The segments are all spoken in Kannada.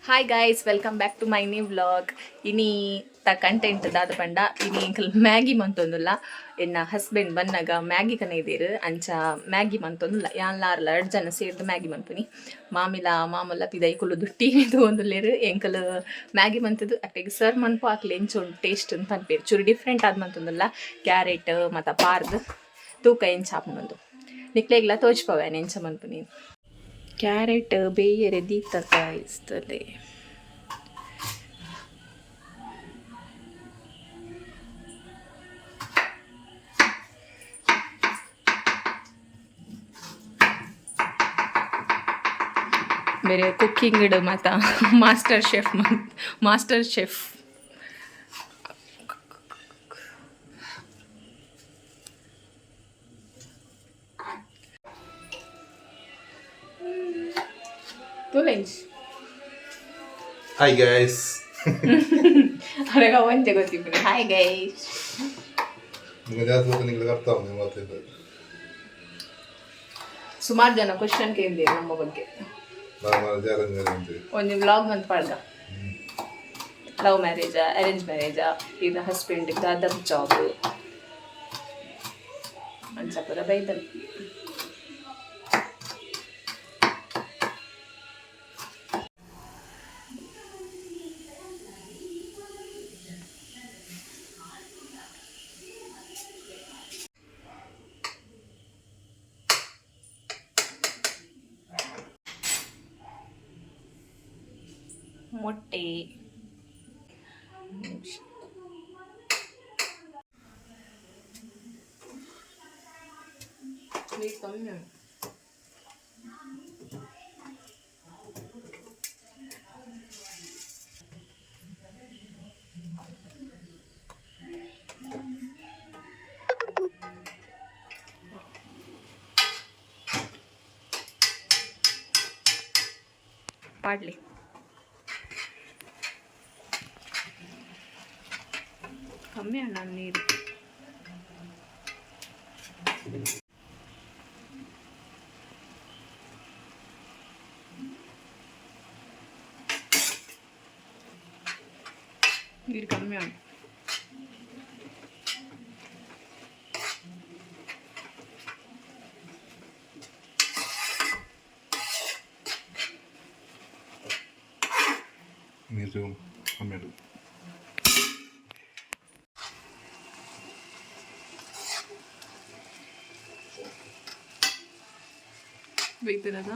Hi guys welcome back to my new vlog ಇನಿ ತ ಕಂಟೆಂಟ್ ದಾದ ಪಂಡ ಇನಿ ಎಂಕಲ್ ಮ್ಯಾಗಿ ಮಂತೊಂದುಲ್ಲ ಎನ್ನ ಹಸ್ಬೆಂಡ್ ಬನ್ನಾಗ ಮ್ಯಾಗಿ ಕನೆ ಇದೀರು ಅಂಚ ಮ್ಯಾಗಿ ಮಂತೊಂದುಲ್ಲ ಯಾನ್ಲಾರ್ಲ 2 ಜನ ಸೇರ್ದು ಮ್ಯಾಗಿ ಮಂತುನಿ ಮಾಮೂಲ ಪಿದೈಕುಲು ಟಿವಿ ತಗೊಂದುಲ್ಲೇರು ಎಂಕಲ್ ಮ್ಯಾಗಿ ಮಂತದ್ದು ಅಟ್ಟಿಗೆ ಸರ್ ಮನ್ಪು ಹಾಕ್ಲಿ ಎಂಚೊಂದು ಟೇಸ್ಟ್ ಅಂತ ಅನ್ಪೇರು ಚೂರು ಡಿಫ್ರೆಂಟ್ ಆದ್ ಮಂತೊಂದುಲ್ಲ ಕ್ಯಾರೆಟ್ ಮತ್ತು ಪಾರ್ದು ತೂಕ ಎಂಚ ಹಾಪುನೊಂದು ನಿಕ್ಲೆಗ್ಲ ತೋಚ್ಪವೇನೆ ಎಂಚ ಮನ್ಪುನಿ ಕ್ಯಾರೆಟ್ ಬೇಯರೆ ದೀತ ಕಾಯಿಸ್ತದೆ ಬೇರೆ ಕುಕ್ಕಿಂಗ್ ಇಡು ಮತ್ತು ಮಾಸ್ಟರ್ ಶೆಫ್ ತುಲೆಂಜ್ Hi guys. ಅರೆಗ ಒಂಚೆ ಗೊತ್ತಿಪ್ಪುನಿ ಹಾಯ್ ಗೈಸ್ ನಿಮಗೆ ಅರ್ಥ ಆಗುದು ಮಾತಾಡಿದ್ರೆ. ಸುಮಾರು ಜನ ಕ್ವಶನ್ ಕೇಳಿದೆ ನಮ್ಮ ಬಗ್ಗೆ ಒಂದು ವ್ಲಾಗ್ ಮಂತ್ ಪಾಡ್ಗ ಲವ್ ಮ್ಯಾರೇಜಾ ಅರೇಂಜ್ ಮ್ಯಾರೇಜಾ ಇದು ಹಸ್ಬೆಂಡ್ ಅದರ್ ಜಾಬ್ ಅನ್ಸಪ್ಪದ ಬೈದಲ್ ಮೊಟ್ಟೆ ಕಮ್ಮಿ ಪಾಡ್ಲಿ ಕಮ್ಮಿ ಅಣ್ಣ ನೀರು ನೀರು ಕಮ್ಮಿ ಅಣ್ಣ ನೀರು ಕಮ್ಮಿ ಇಡು. ಬೇಯ್ತನದ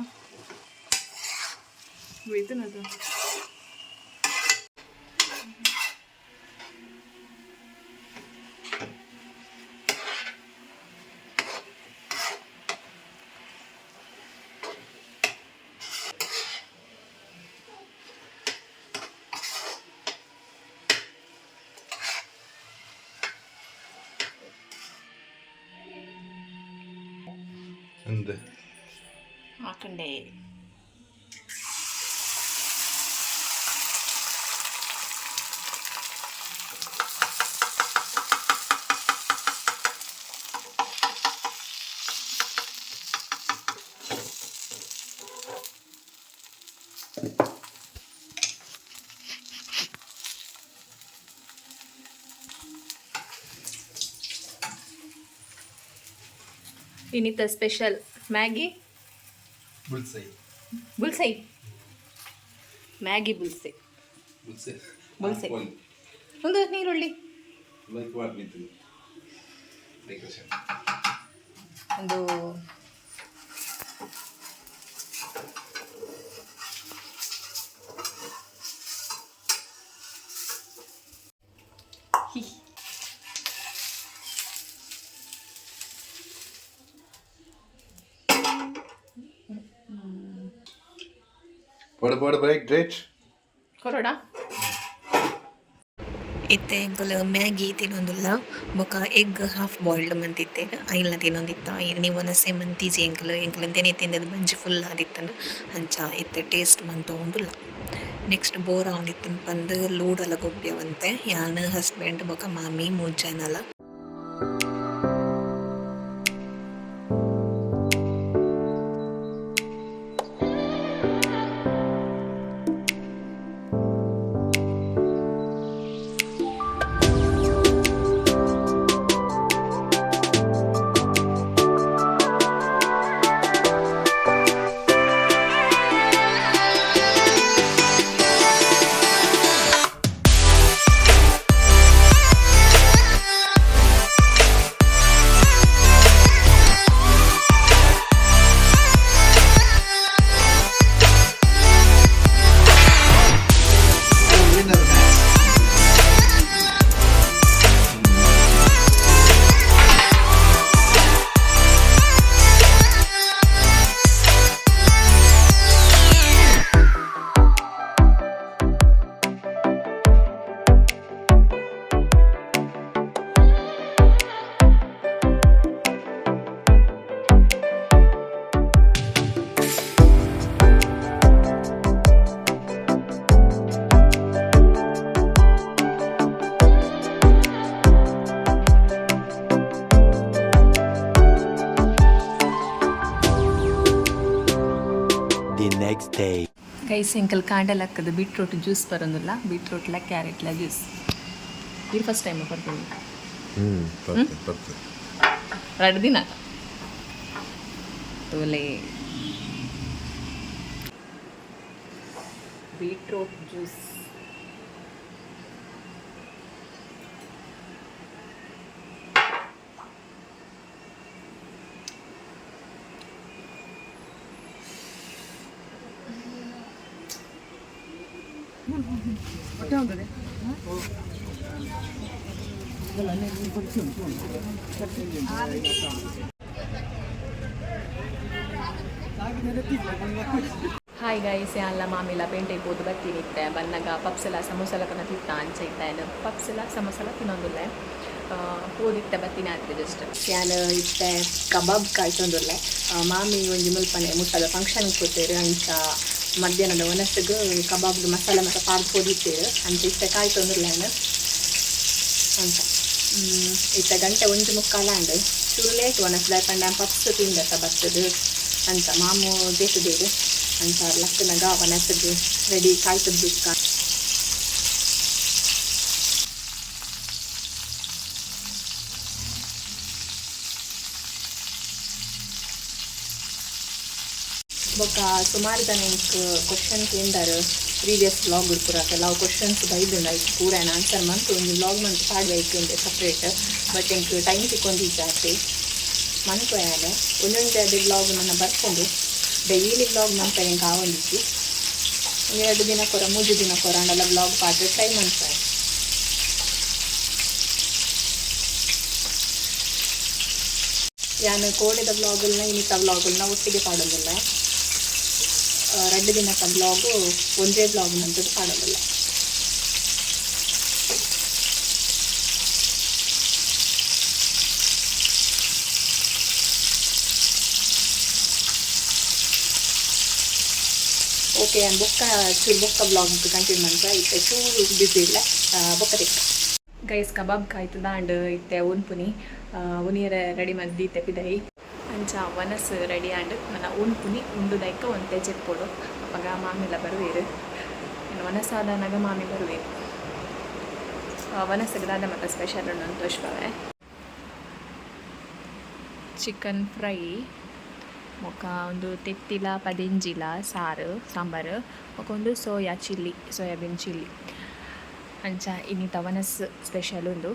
ಎಂದೆ ಹಾಕಂಡೆ ಇನ್ನಿತ ಸ್ಪೆಷಲ್ ಮ್ಯಾಗಿ ಬುಲ್ಸೈ ಮ್ಯಾಗಿ ಬುಲ್ಸೈ ಒಂದು ನೀರುಳ್ಳಿ ಒಂದು What break date? ಕೊರೋಡ ಇತ್ತೆ ಎಂಕುಲು ಮ್ಯಾಗಿ ತಿನ್ನೊಂದುಲ್ಲ ಬೊಕ ಎಗ್ ಹಾಫ್ ಬಾಯ್ಲ್ಡ್ ಮಂತಿತ್ತೇನೆ ಐಲ್ನ ತಿನ್ನೊಂದಿತ್ತ ನೀವು ಒನಸೆ ಮಂತಿಜಿ ಎಂಕುಲು ತಿಂದದ್ದು ಬಂಜಿ ಫುಲ್ ಆದಿತ್ತಂಡು ಅಂಚ ಇತ್ತೆ ಟೇಸ್ಟ್ ಮಂತೊಂದುಲ್ಲ ನೆಕ್ಸ್ಟ್ ಬೋರ್ ಆವೊಂದಿತ್ತಂದು ಪಂದು ಲೂಡಲ ಗೊಬ್ಬೆವಂತೆ ಯಾನ್ ಹಸ್ಬೆಂಡ್ ಬೊಕ ಮಾಮಿ 3 ಜನಲ ಗೈಸ್ ಎಂಕಲ್ ಕಾಂಡಲಕ್ಕದ ಬೀಟ್ರೂಟ್ ಜ್ಯೂಸ್ ಬರೋದಿಲ್ಲ, ಬೀಟ್ರೂಟ್ಲ ಕ್ಯಾರೆಟ್ಲ ಜ್ಯೂಸ್ ಇದು ಫಸ್ಟ್ ಟೈಮ್ ಬರ್ತೀನಿ. ಎರಡು ದಿನ ತೋಲೆ ಬೀಟ್ರೂಟ್ ಜ್ಯೂಸ್. ಹಾಯ್ ಗೈಸ್, ಎಲ್ಲ ಮಾಮಿಲ್ಲ ಪೇಂಟ್ ಇರ್ಬೋದು ಬರ್ತೀನಿತ್ತೆ ಬನ್ನಗ ಪಪ್ಸೆಲ್ಲ ಸಮೋಸೆಲ್ಲ ಕನ ತಿತ್ತ ಅಂಚೆ ಇತ್ತಾನು ಪಪ್ಸೆಲ್ಲ ಸಮೋಸೆಲ್ಲ ತಿನ್ನೊಂದುಲ್ಲೆ ಓದಿತ್ತೆ ಬರ್ತೀನಿ ಆಯ್ತು. ಜಸ್ಟ್ ಯಾನು ಇತ್ತೆ ಕಬಾಬ್ ಕಾಯ್ತೊಂದುಲ್ಲೆ ಮಾಮಿ ಒಂಜಿ ಮುಲ್ಪನೆ ಮುಟ್ಟದ ಫಂಕ್ಷನ್ಗೆ ಕೊಟ್ಟೇರು ಅಂಚ ಮಧ್ಯಾಹ್ನದ ಒನಸ್ಸಿಗೆ ಕಬಾಬ್ದು ಮಸಾಲೆ ಮತ್ತು ಪಾರ್ದು ಹೋದಿತ್ತೇರು ಅಂಚೆ ಇತ್ತೆ ಕಾಯ್ತೊಂದುಲ್ಲೇನು ಅಂತ ಇತ್ತ ಗಂಟೆ 1:45 ಚೂರು ಲೇಟ್ ಒನಸ್ಲ ಪಂಡ ಪಪ್ಸ್ ತಿಂದತ್ತ ಬರ್ತದೆ ಅಂತ ಮಾಮು ದೇಶದೇರು ಅಂತ ಲಕ್ಕನಾಗ ಒನಸ್ಸಿಗೆ ರೆಡಿ ಕಾಯ್ತದ್ದು ಬೊಕ್ಕ ಸುಮಾರು ಜನ ಕ್ವಶನ್ ಕೇಂದಾರು ಪ್ರೀವಿಯಸ್ ಬ್ಲಾಗ್ ಪೂರ ಕೆಲವು ಕ್ವಶನ್ಸ್ ಬೈದುಂಡು ಆಯ್ತು ಪೂರ ಆನ್ಸರ್ ಮಂತು ಒಂದು ಬ್ಲಾಗ್ ಮಂತ್ ಪಾಡ್ವೆ ಆಯ್ತು ಸಪ್ರೇಟ್. ಬಟ್ ಎಂಕ್ ಟೈಮ್ ಸಿಕ್ಕೊಂದು ಜಾಸ್ತಿ ಮನ್ಪೋಯಾನೆ ಒಂದೊಂದೇ ಅದೇ ಬ್ಲಾಗ್ ನನ್ನ ಬರ್ಕೊಂಡು ಡೈಲಿ ಬ್ಲಾಗ್ ಮಂತ ಹೆಂಗೆ ಆವಂದಿತ್ತು 2 ದಿನ ಕೊರ 3 ದಿನ ಕೊರ ಅಂಡೆಲ್ಲ ಬ್ಲಾಗ್ ಪಾಡ್ರೆ ಟ್ರೈ ಮನ್ಪಾಯ. ಯಾನು ಕೋಡೆದ ಬ್ಲಾಗಲ್ನ ಇನ್ನಿತ ಬ್ಲಾಗಲ್ನ ಒಟ್ಟಿಗೆ ಪಾಡೋದಿಲ್ಲ. 2 ದಿನಕ್ಕ ಬ್ಲಾಗು ಒಂದೇ ಬ್ಲಾಗ್ ನಂತದ್ದು ಪಾಡೋದಿಲ್ಲ. ಓಕೆ ಬೊಕ್ಕ ಚೂರು ಬೊಕ್ಕ ಬ್ಲಾಗ್ ಕಂಟಿನ್ಯೂ ಮಾಡ್ತಾ ಇತ್ತೆ ಚೂರು ಬಿಸಿ ಇಲ್ಲ ಬೊಕ್ಕ ತಿಕ್ಕ ಗೈಸ್ ಕಬಾಬ್ ಕಾಯ್ತದ ಆಂಡ್ ಇತ್ತೆ ಉನ್ಪುನಿ ಉನಿಯರ ರೆಡಿ ಮದ್ದಿ ತೆಪಿದೈ ಅಂಚ ವನಸ್ ರೆಡಿ ಆಂಡ್ ನನ್ನ ಉನ್ಪುನಿ ಉಂಡುದೈಕ ಒಂತೆ ಚೆಕ್ಕೊಡು ಅವಾಗ ಮಾಮಿಲ್ಲ ಬರುವೇರು ವನಸಾದನಾಗ ಮಾಮಿ ಬರುವೇರು ವನಸಗದಾದ ಮತ್ತು ಸ್ಪೆಷಲ್ ಒಂದು ತೋರಿಸ್ಬವೆ ಚಿಕನ್ ಫ್ರೈ ಮೊಕ್ಕ ಒಂದು ತೆತ್ತಿಲ ಪದಿಂಜಿಲ ಸಾರು ಸಾಂಬಾರು ಒಂದು ಸೋಯಾಬೀನ್ ಚಿಲ್ಲಿ ಅಂಚ ಇನ್ನಿತ ವನಸ್ ಸ್ಪೆಷಲ್ ಒಂದು